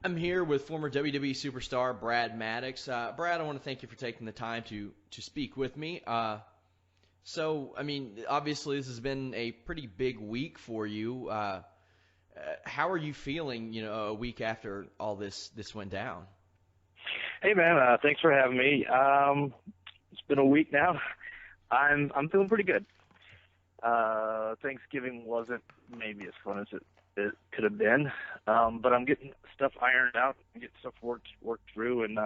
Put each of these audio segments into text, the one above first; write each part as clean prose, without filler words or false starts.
I'm here with former WWE superstar Brad Maddox. Brad, I want to thank you for taking the time to speak with me. Obviously, this has been a pretty big week for you. How are you feeling, a week after all this went down? Hey man, thanks for having me. It's been a week now. I'm feeling pretty good. Thanksgiving wasn't maybe as fun as it could have been, but I'm getting stuff ironed out, getting stuff worked through, and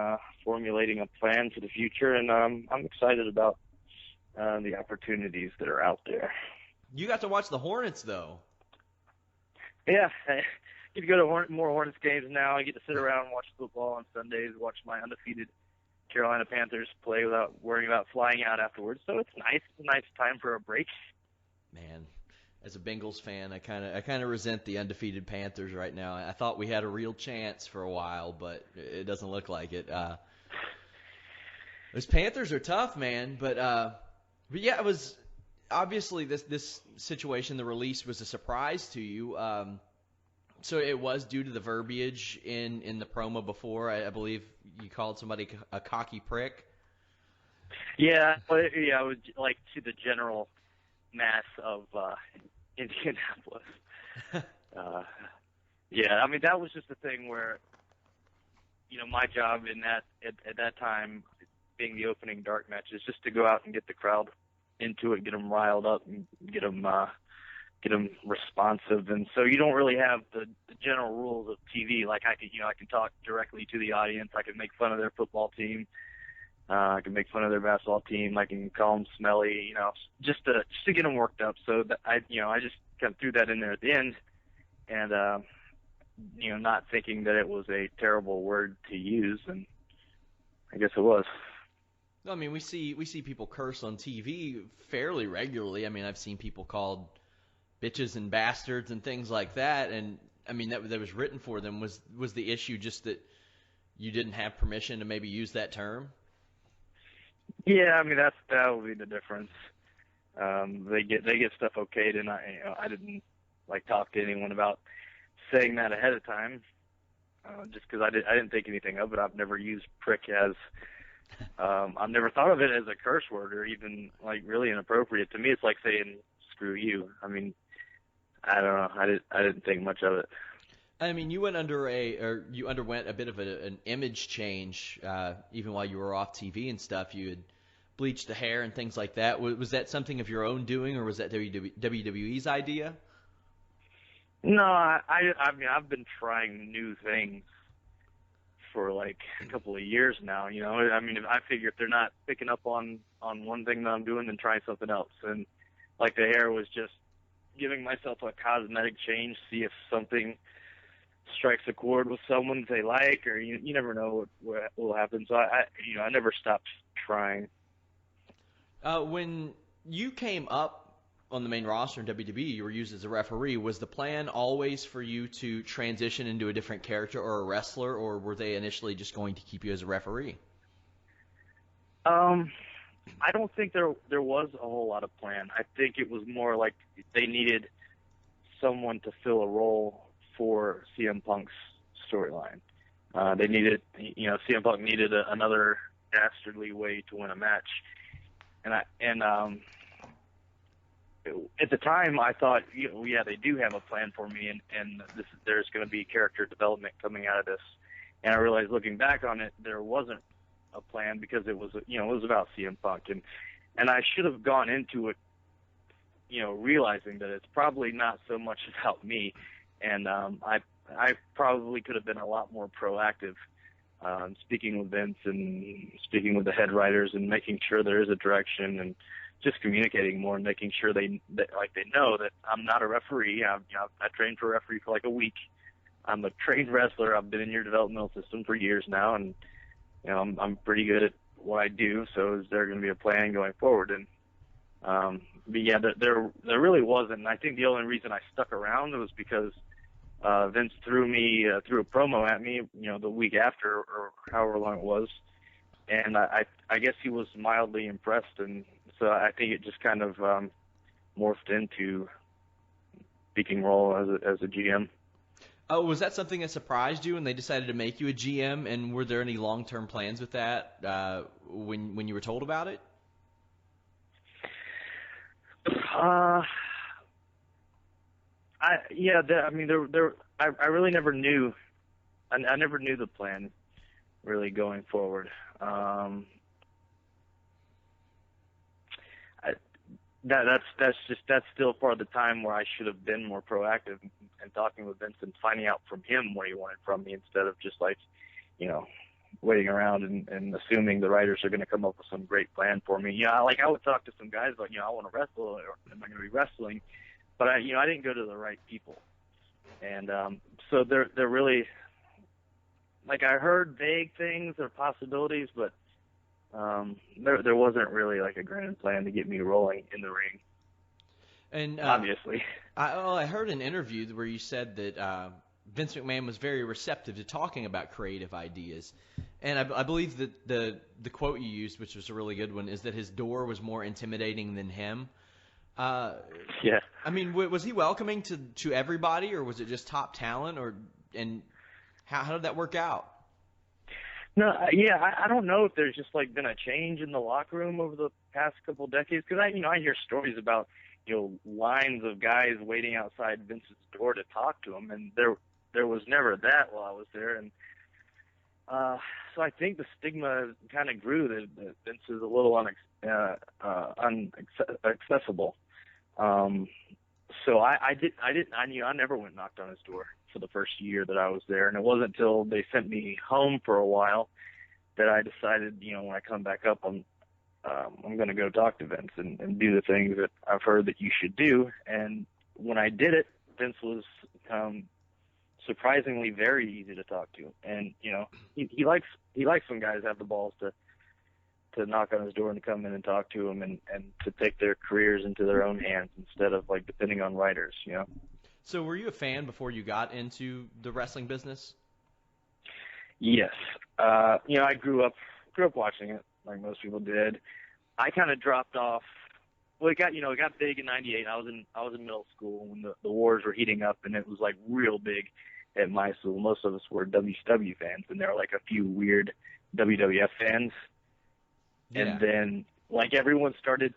formulating a plan for the future. And I'm excited about the opportunities that are out there. You got to watch the Hornets, though. Yeah, I get to go to more Hornets games now. I get to sit around and watch football on Sundays, watch my undefeated Carolina Panthers play without worrying about flying out afterwards. So it's nice. It's a nice time for a break. Man, as a Bengals fan, I kind of resent the undefeated Panthers right now. I thought we had a real chance for a while, but it doesn't look like it. Those Panthers are tough, man. But yeah, it was obviously this situation. The release was a surprise to you. So it was due to the verbiage in the promo before. I believe you called somebody a cocky prick. Yeah, it was like to the general mass of Indianapolis. Yeah, I mean that was just a thing where, my job at that time, being the opening dark match, is just to go out and get the crowd into it, get them riled up, and get them responsive. And so you don't really have the general rules of TV. Like I can talk directly to the audience. I can make fun of their football team. I can make fun of their basketball team. I can call them smelly, just to get them worked up. So that I just kind of threw that in there at the end, and not thinking that it was a terrible word to use, and I guess it was. I mean, we see people curse on TV fairly regularly. I mean, I've seen people called bitches and bastards and things like that, and I mean that was written for them. Was the issue just that you didn't have permission to maybe use that term? Yeah, I mean that would be the difference. They get stuff okayed, and I didn't talk to anyone about saying that ahead of time, just because I didn't think anything of it. I've never used prick as I've never thought of it as a curse word or even really inappropriate. To me, it's like saying screw you. I mean, I don't know. I didn't think much of it. I mean, you underwent a bit of an image change, even while you were off TV and stuff. You had bleached the hair and things like that. Was that something of your own doing, or was that WWE's idea? No, I mean, I've been trying new things for a couple of years now. I mean, I figure if they're not picking up on one thing that I'm doing, then try something else. And the hair was just giving myself a cosmetic change, see if something strikes a chord with someone they like, or you never know what will happen. So I never stopped trying. When you came up on the main roster in WWE, you were used as a referee. Was the plan always for you to transition into a different character or a wrestler, or were they initially just going to keep you as a referee? I don't think there was a whole lot of plan. I think it was more like they needed someone to fill a role for CM Punk's storyline. They needed, CM Punk needed another dastardly way to win a match, and at the time I thought, yeah, they do have a plan for me, and there's going to be character development coming out of this. And I realized, looking back on it, there wasn't a plan because it was about CM Punk, and I should have gone into it, realizing that it's probably not so much about me. And I probably could have been a lot more proactive, speaking with Vince and speaking with the head writers and making sure there is a direction and just communicating more and making sure they know that I'm not a referee. I trained for a referee for a week. I'm a trained wrestler. I've been in your developmental system for years now, and I'm pretty good at what I do. So is there going to be a plan going forward? And but yeah, there really wasn't. And I think the only reason I stuck around was because Vince threw a promo at me, the week after or however long it was, and I guess he was mildly impressed, and so I think it just kind of morphed into speaking role as a GM. Oh, was that something that surprised you when they decided to make you a GM? And were there any long-term plans with that when you were told about it? I really never knew. I never knew the plan, really going forward. That's still part of the time where I should have been more proactive and talking with Vince and finding out from him what he wanted from me instead of just like, waiting around and assuming the writers are going to come up with some great plan for me. I would talk to some guys about, I want to wrestle or am I going to be wrestling? But I didn't go to the right people. And so they're really, I heard vague things or possibilities, but there wasn't really a grand plan to get me rolling in the ring. And obviously, I heard an interview where you said that Vince McMahon was very receptive to talking about creative ideas, and I believe that the quote you used, which was a really good one, is that his door was more intimidating than him. Yeah. I mean, was he welcoming to everybody, or was it just top talent, and how did that work out? No, yeah, I don't know if there's just been a change in the locker room over the past couple of decades, because I hear stories about lines of guys waiting outside Vince's door to talk to him, and there was never that while I was there, and so I think the stigma kind of grew that Vince is a little inaccessible. So I never went and knocked on his door for the first year that I was there, and it wasn't until they sent me home for a while that I decided, when I come back up, I'm going to go talk to Vince and do the things that I've heard that you should do. And when I did it, Vince was surprisingly very easy to talk to, and he likes when guys have the balls to knock on his door and to come in and talk to him and to take their careers into their own hands instead of depending on writers. So were you a fan before you got into the wrestling business? Yes. I grew up watching it like most people did. I kind of dropped off. Well, it got big in '98. I was in middle school when the wars were heating up, and it was real big at my school. Most of us were WCW fans, and there were a few weird WWF fans. Yeah. And then everyone started.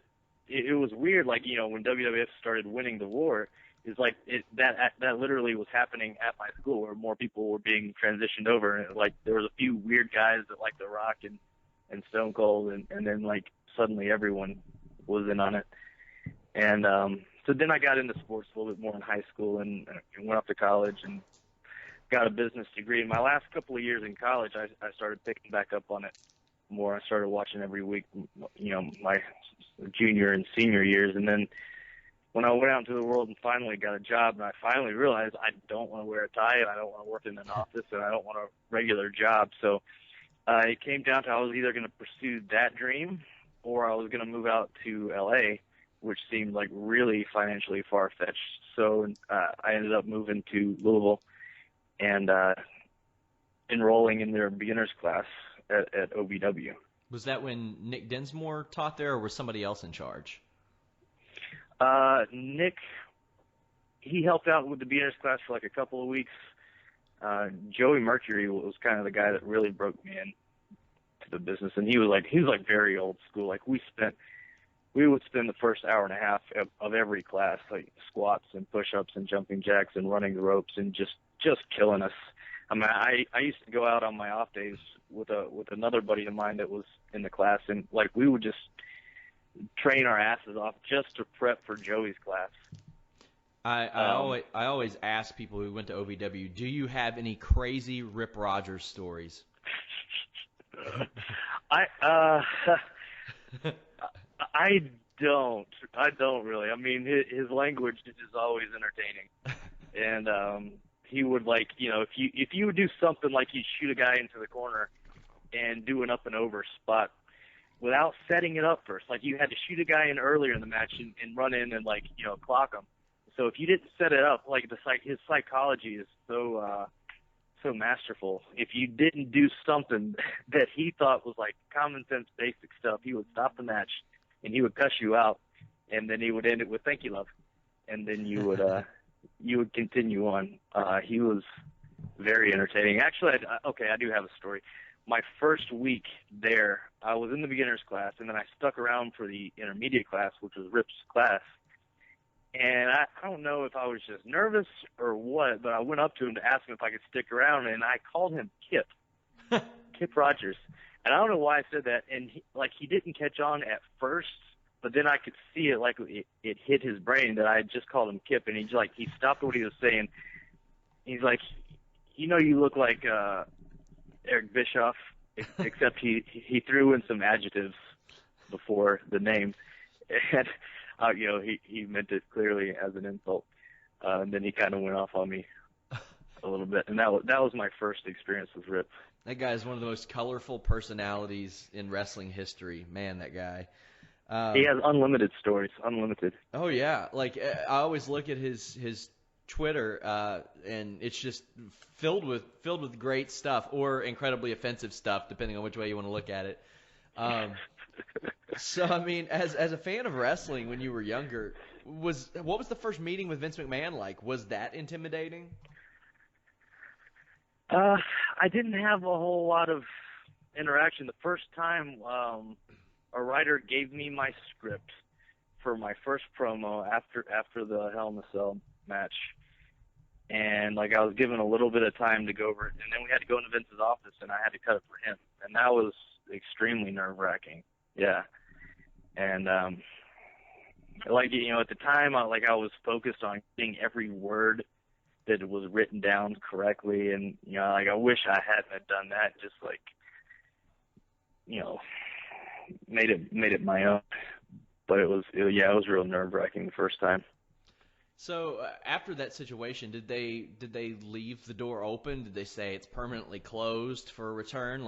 It was weird. When WWF started winning the war, that literally was happening at my school, where more people were being transitioned over, and there was a few weird guys that liked The Rock and Stone Cold, and then suddenly everyone was in on it. And so then I got into sports a little bit more in high school and went off to college and got a business degree. In my last couple of years in college, I started picking back up on it more. I started watching every week, my junior and senior years, and then when I went out into the world and finally got a job, and I finally realized I don't want to wear a tie, and I don't want to work in an office, and I don't want a regular job. So it came down to I was either going to pursue that dream or I was going to move out to LA, which seemed really financially far-fetched. So I ended up moving to Louisville and enrolling in their beginner's class at OVW. Was that when Nick Dinsmore taught there, or was somebody else in charge? Nick, he helped out with the beginner's class for a couple of weeks. Joey Mercury was kind of the guy that really broke me in to the business, and he was very old school. We would spend the first hour and a half of every class squats and push-ups and jumping jacks and running the ropes and just killing us. I mean, I used to go out on my off days with another buddy of mine that was in the class, and we would just train our asses off just to prep for Joey's class. I always ask people who went to OVW, do you have any crazy Rip Rogers stories? I don't really. I mean, his language is always entertaining, and he would if you would do something you'd shoot a guy into the corner and do an up and over spot without setting it up first. You had to shoot a guy in earlier in the match and run in and clock him. So if you didn't set it up, his psychology is so masterful. If you didn't do something that he thought was common sense basic stuff, he would stop the match and he would cuss you out, and then he would end it with "thank you, love," and then you would you would continue on. He was very entertaining. Actually, I do have a story. My first week there, I was in the beginner's class, and then I stuck around for the intermediate class, which was Rip's class. And I don't know if I was just nervous or what, but I went up to him to ask him if I could stick around, and I called him Kip, Kip Rogers. And I don't know why I said that. And he didn't catch on at first, but then I could see it, like it hit his brain that I had just called him Kip, and he stopped what he was saying. He's like, you look like Eric Bischoff, except he threw in some adjectives before the name, and he meant it clearly as an insult. And then he kind of went off on me a little bit, and that was my first experience with Rip. That guy is one of the most colorful personalities in wrestling history. Man, that guy. He has unlimited stories, unlimited. Oh yeah, like I always look at his Twitter, and it's just filled with great stuff or incredibly offensive stuff, depending on which way you want to look at it. So I mean, as a fan of wrestling when you were younger, what was the first meeting with Vince McMahon like? Was that intimidating? I didn't have a whole lot of interaction. The first time a writer gave me my script for my first promo after the Hell in a Cell match, and I was given a little bit of time to go over it, and then we had to go into Vince's office, and I had to cut it for him, and that was extremely nerve-wracking. Yeah, and at the time, I was focused on getting every word that was written down correctly, and I wish I hadn't done that. Just made it my own. But it was real nerve-wracking the first time. So after that situation, did they leave the door open? Did they say it's permanently closed for a return?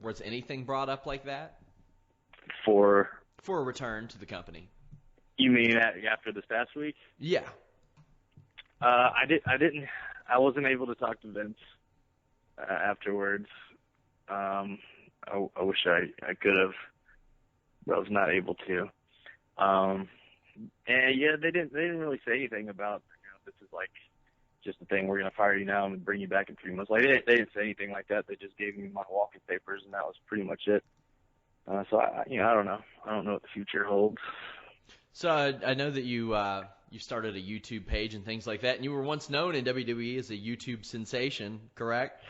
Was anything brought up like that? For a return to the company. You mean after this past week? Yeah. I wasn't able to talk to Vince afterwards. I wish I could have, but I was not able to. And yeah, they didn't really say anything about this is just a thing, we're gonna fire you now and bring you back in 3 months. They didn't say anything like that. They just gave me my walking papers, and that was pretty much it. So I don't know. I don't know what the future holds. So I know that you started a YouTube page and things like that, and you were once known in WWE as a YouTube sensation, correct?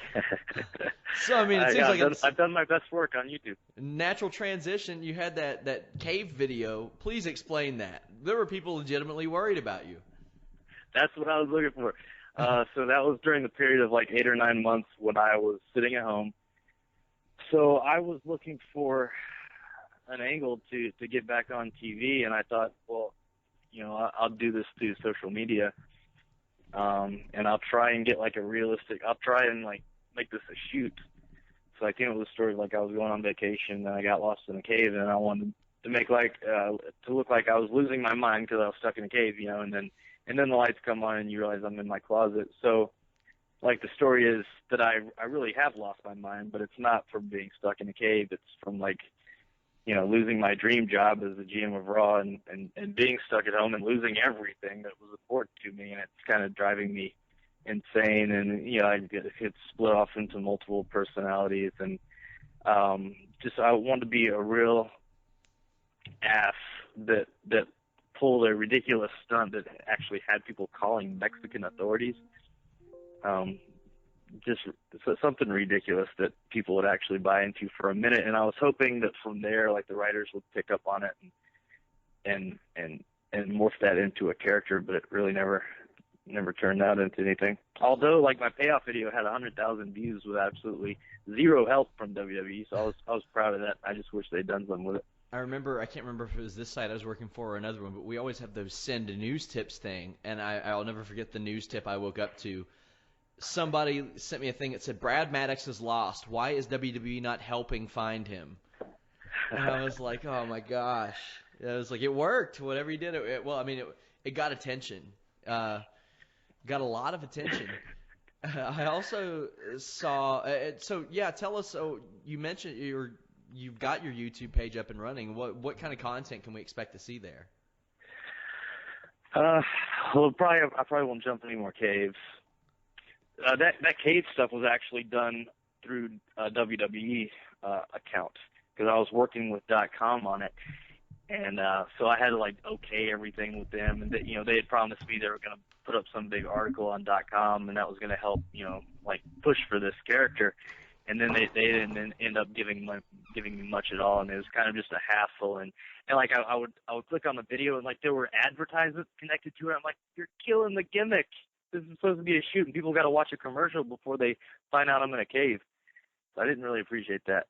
So I mean, it seems I've done my best work on YouTube. Natural transition. You had that cave video. Please explain that. There were people legitimately worried about you. That's what I was looking for. So that was during the period of 8 or 9 months when I was sitting at home. So I was looking for an angle to get back on TV, and I thought, well, I'll do this through social media, and I'll try and get I'll try and make this a shoot. So I came up with a story of I was going on vacation and I got lost in a cave, and I wanted to make to look like I was losing my mind because I was stuck in a cave, and then the lights come on and you realize I'm in my closet. So the story is that I really have lost my mind, but it's not from being stuck in a cave. It's from losing my dream job as the GM of Raw and being stuck at home and losing everything that was important to me, and it's kind of driving me insane. And I get split off into multiple personalities, and I wanted to be a real ass that pulled a ridiculous stunt that actually had people calling Mexican authorities. Just something ridiculous that people would actually buy into for a minute, and I was hoping that from there, the writers would pick up on it and morph that into a character, but it really never turned out into anything. Although, my payoff video had 100,000 views with absolutely zero help from WWE, so I was proud of that. I just wish they'd done something with it. I can't remember if it was this site I was working for or another one, but we always have those send news tips thing, and I'll never forget the news tip I woke up to. Somebody sent me a thing that said, Brad Maddox is lost. Why is WWE not helping find him? And I was like, oh, my gosh. I was like, it worked. Whatever he did, it got attention. Got a lot of attention. I also saw tell us, you mentioned you've got your YouTube page up and running. What kind of content can we expect to see there? Well, I probably won't jump any more caves. That cave stuff was actually done through a WWE account because I was working with .com on it, and so I had to like okay everything with them, and they had promised me they were going to put up some big article on .com, and that was going to help like push for this character, and then they didn't end up giving me much at all, and it was kind of just a hassle, and like I would click on the video and like there were advertisements connected to it. I'm like, you're killing the gimmick. This is supposed to be a shoot, and people got to watch a commercial before they find out I'm in a cave. So I didn't really appreciate that.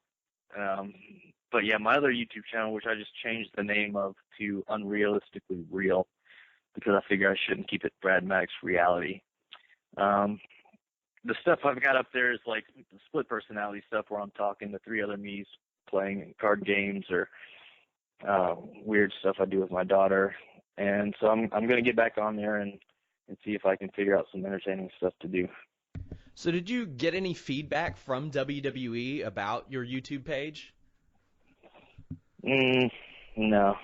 But yeah, my other YouTube channel, which I just changed the name of to Unrealistically Real, because I figure I shouldn't keep it Brad Maddox Reality. The stuff I've got up there is like split personality stuff where I'm talking to three other me's playing card games or weird stuff I do with my daughter. And so I'm going to get back on there and see if I can figure out some entertaining stuff to do. So did you get any feedback from WWE about your YouTube page? No.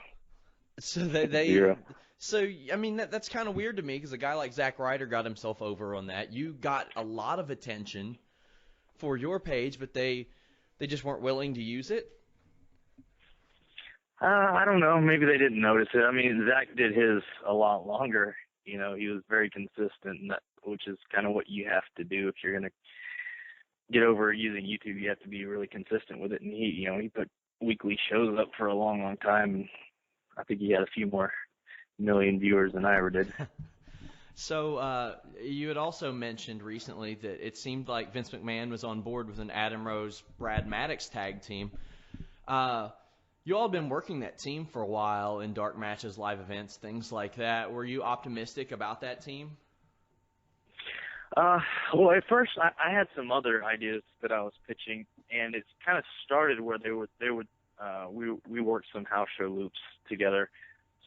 So they Zero. So I mean that's kind of weird to me because a guy like Zack Ryder got himself over on that. You got a lot of attention for your page, but they just weren't willing to use it. I don't know. Maybe they didn't notice it. I mean, Zach did his a lot longer. He was very consistent, and which is kind of what you have to do if you're going to get over using YouTube. You have to be really consistent with it. And he put weekly shows up for a long, long time. And I think he had a few more million viewers than I ever did. So you had also mentioned recently that it seemed like Vince McMahon was on board with an Adam Rose, Brad Maddox tag team. You all have been working that team for a while in dark matches, live events, things like that. Were you optimistic about that team? Well, at first I had some other ideas that I was pitching, and it kind of started where we worked some house show loops together.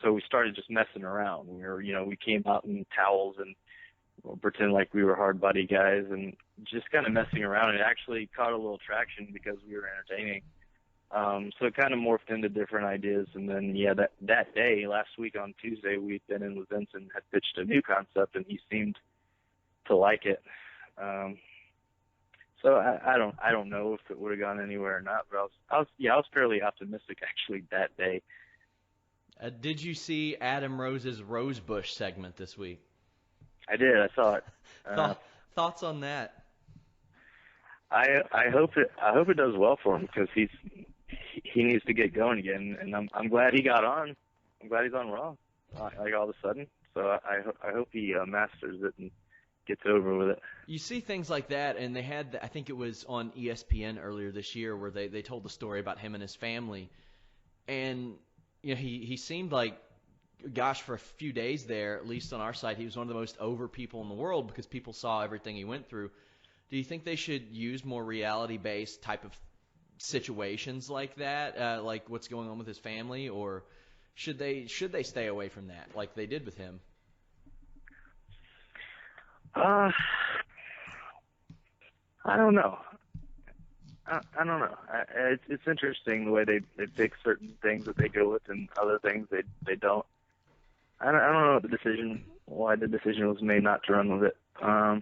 So we started just messing around. We came out in towels and pretend like we were hard body guys and just kind of messing around. It actually caught a little traction because we were entertaining. So it kind of morphed into different ideas. And then, that day, last week on Tuesday, we'd been in with Vince and had pitched a new concept, and he seemed to like it. So I don't know if it would have gone anywhere or not, but I was fairly optimistic actually that day. Did you see Adam Rose's Rosebush segment this week? I did. I saw it. Thoughts on that? I hope it does well for him because he needs to get going again, and I'm glad he got on. I'm glad he's on Raw, like all of a sudden. So I hope he masters it and gets over with it. You see things like that, and they had, I think it was on ESPN earlier this year, where they told the story about him and his family, and he seemed like, gosh, for a few days there, at least on our side, he was one of the most over people in the world because people saw everything he went through. Do you think they should use more reality-based type of situations like that, like what's going on with his family, or should they stay away from that like they did with him? I don't know. I don't know. It's interesting the way they pick certain things that they go with and other things they don't. I don't know why the decision was made not to run with it. I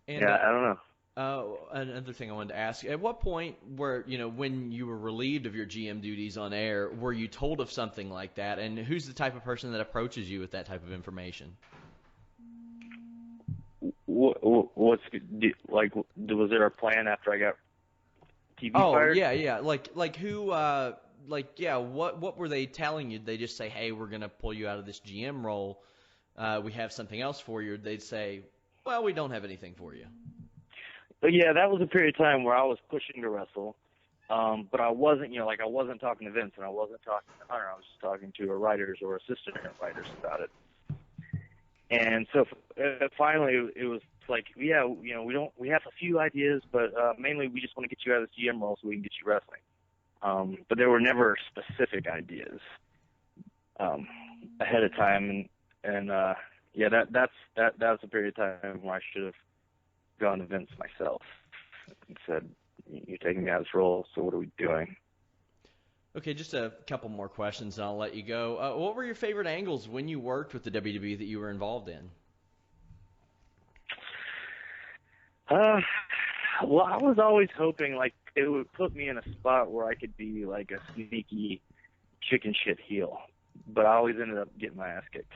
don't know. Another thing I wanted to ask: at what point, when you were relieved of your GM duties on air, were you told of something like that? And who's the type of person that approaches you with that type of information? Was there a plan after I got TV fired? Yeah. Like who? What were they telling you? Did they just say, "Hey, we're gonna pull you out of this GM role. We have something else for you." Or they'd say, "Well, we don't have anything for you." But yeah, that was a period of time where I was pushing to wrestle, but I wasn't, I wasn't talking to Vince and I wasn't talking to Hunter. I was just talking to writers or assistant writers about it. And so finally, it was like, we have a few ideas, but mainly we just want to get you out of this GM role so we can get you wrestling. But there were never specific ideas ahead of time, and that was a period of time where I should have gone to Vince myself and said, "You're taking me out of this role, so what are we doing?" Okay, just a couple more questions and I'll let you go. What were your favorite angles when you worked with the WWE that you were involved in? Uh, well, I was always hoping like it would put me in a spot where I could be like a sneaky chicken shit heel, but I always ended up getting my ass kicked.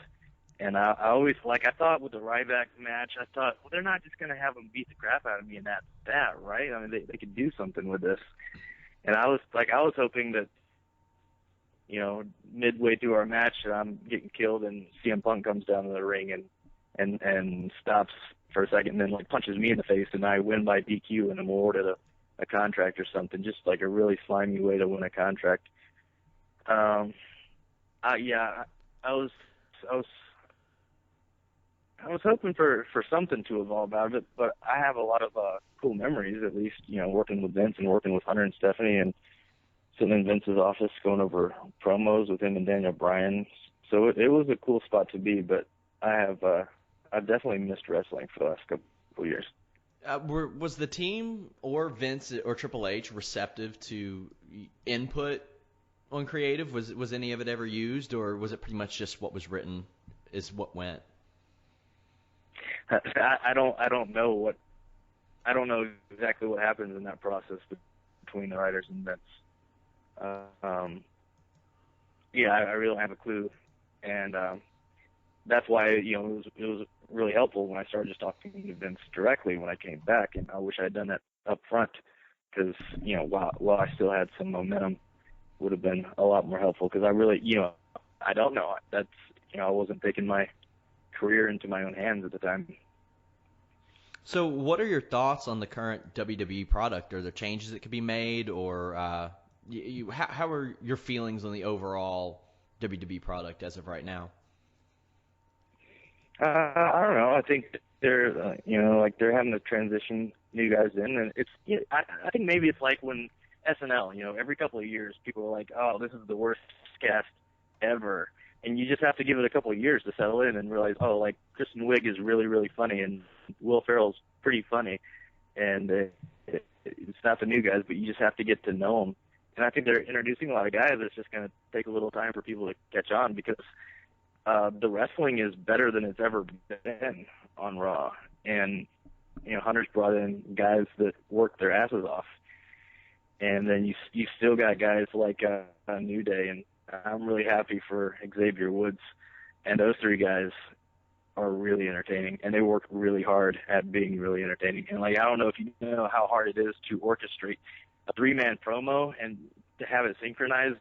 And I always, like, I thought with the Ryback match, I thought, well, they're not just going to have him beat the crap out of me and that's that, right? I mean, they could do something with this. And I was hoping that, you know, midway through our match, I'm getting killed and CM Punk comes down to the ring and stops for a second and then, like, punches me in the face and I win by DQ and I'm awarded a contract or something, just like a really slimy way to win a contract. Yeah, I was hoping for something to evolve out of it, but I have a lot of cool memories, at least, you know, working with Vince and working with Hunter and Stephanie and sitting in Vince's office going over promos with him and Daniel Bryan. So it was a cool spot to be, but I've definitely missed wrestling for the last couple of years. Was the team or Vince or Triple H receptive to input on creative? Was any of it ever used, or was it pretty much just what was written is what went? I don't know exactly what happens in that process between the writers and Vince. Yeah, I really don't have a clue, and that's why, you know, it was really helpful when I started just talking to Vince directly when I came back, and I wish I had done that up front because, you know, while I still had some momentum, would have been a lot more helpful because I really, you know, I don't know. That's, you know, I wasn't taking my career into my own hands at the time. So what are your thoughts on the current WWE product? Are there changes that could be made, or how are your feelings on the overall WWE product as of right now? I don't know. I think they're, you know, like they're having to transition new guys in, and it's, you know, I think maybe it's like when SNL, you know, every couple of years people are like, oh, this is the worst cast ever. And you just have to give it a couple of years to settle in and realize, oh, like Kristen Wiig is really, really funny and Will Ferrell's pretty funny. And it's not the new guys, but you just have to get to know them. And I think they're introducing a lot of guys. It's just going to take a little time for people to catch on because the wrestling is better than it's ever been on Raw. And, you know, Hunter's brought in guys that work their asses off. And then you still got guys like New Day, and I'm really happy for Xavier Woods. And those three guys are really entertaining, and they work really hard at being really entertaining. And, like, I don't know if you know how hard it is to orchestrate a three-man promo and to have it synchronized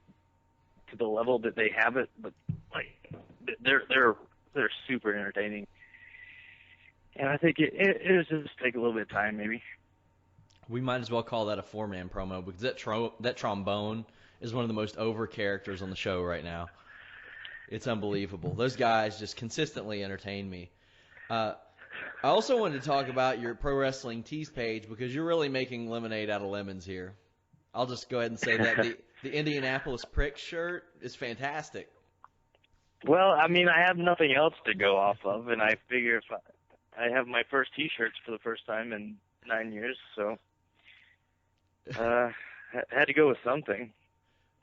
to the level that they have it, but, like, they're super entertaining. And I think it just take a little bit of time, maybe. We might as well call that a four-man promo because that trombone is one of the most over characters on the show right now. It's unbelievable. Those guys just consistently entertain me. I also wanted to talk about your Pro Wrestling Tees page because you're really making lemonade out of lemons here. I'll just go ahead and say that the Indianapolis Prick shirt is fantastic. Well, I mean, I have nothing else to go off of, and I figure if I have my first T-shirts for the first time in 9 years, so had to go with something.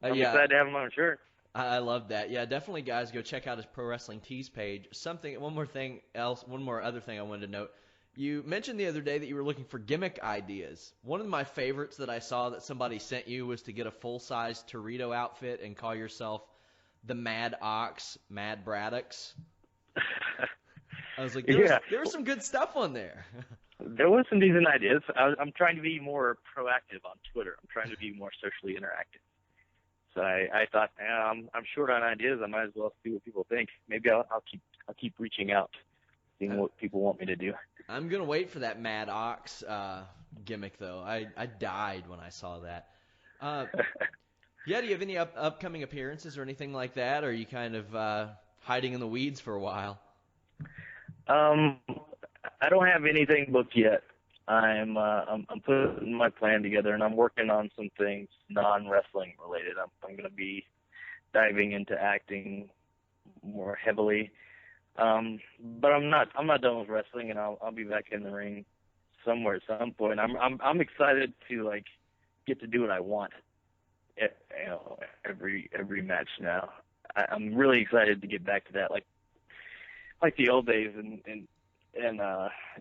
I'm excited to have them on a shirt. I love that. Yeah, definitely, guys, go check out his Pro Wrestling Tees page. One more other thing I wanted to note. You mentioned the other day that you were looking for gimmick ideas. One of my favorites that I saw that somebody sent you was to get a full-size Torito outfit and call yourself the Mad Ox, Mad Maddox. I was like, there was some good stuff on there. There was some decent ideas. I'm trying to be more proactive on Twitter. I'm trying to be more socially interactive. So I thought, I'm short on ideas. I might as well see what people think. Maybe I'll keep reaching out, seeing what people want me to do. I'm gonna wait for that Mad Ox gimmick though. I died when I saw that. Yeah, do you have any upcoming appearances or anything like that? Or are you kind of hiding in the weeds for a while? I don't have anything booked yet. I'm putting my plan together, and I'm working on some things non-wrestling related. I'm going to be diving into acting more heavily, but I'm not done with wrestling, and I'll be back in the ring somewhere at some point. I'm excited to, like, get to do what I want every match now. I'm really excited to get back to that, like the old days in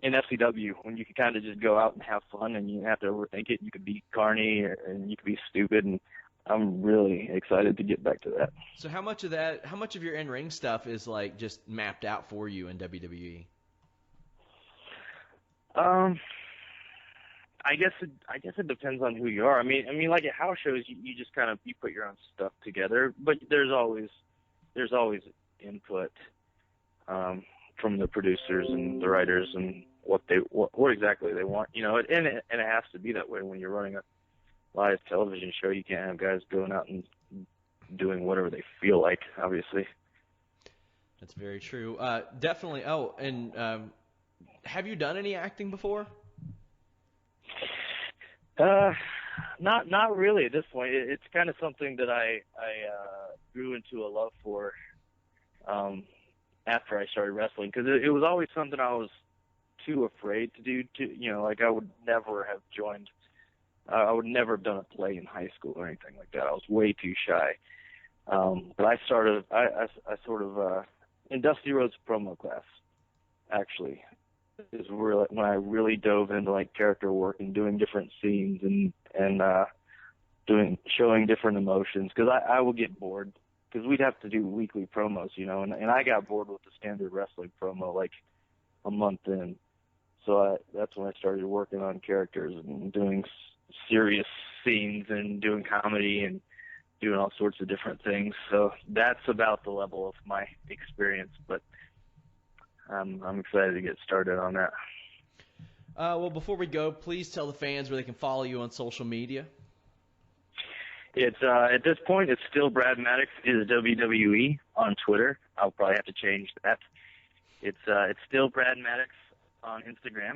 FCW, when you could kind of just go out and have fun and you didn't have to overthink it. You could be carny and you could be stupid, and I'm really excited to get back to that. So how much of your in-ring stuff is like just mapped out for you in WWE? I guess it depends on who you are. I mean, like at house shows, you just kind of you put your own stuff together, but there's always input from the producers and the writers and what exactly they want, you know. And it has to be that way when you're running a live television show. You can't have guys going out and doing whatever they feel like, obviously. That's very true. Definitely. Oh, and have you done any acting before? Not really at this point. It's kind of something that I grew into a love for after I started wrestling, because it was always something I was too afraid to do. Like I would never have joined. I would never have done a play in high school or anything like that. I was way too shy. But I sort of in Dusty Rhodes' promo class, actually, is where when I really dove into like character work and doing different scenes and showing different emotions, because I would get bored, because we'd have to do weekly promos, you know, and I got bored with the standard wrestling promo like a month in. So that's when I started working on characters and doing serious scenes and doing comedy and doing all sorts of different things. So that's about the level of my experience, but I'm excited to get started on that. Well, before we go, please tell the fans where they can follow you on social media. It's at this point, it's still Brad Maddox is WWE on Twitter. I'll probably have to change that. It's still Brad Maddox on Instagram.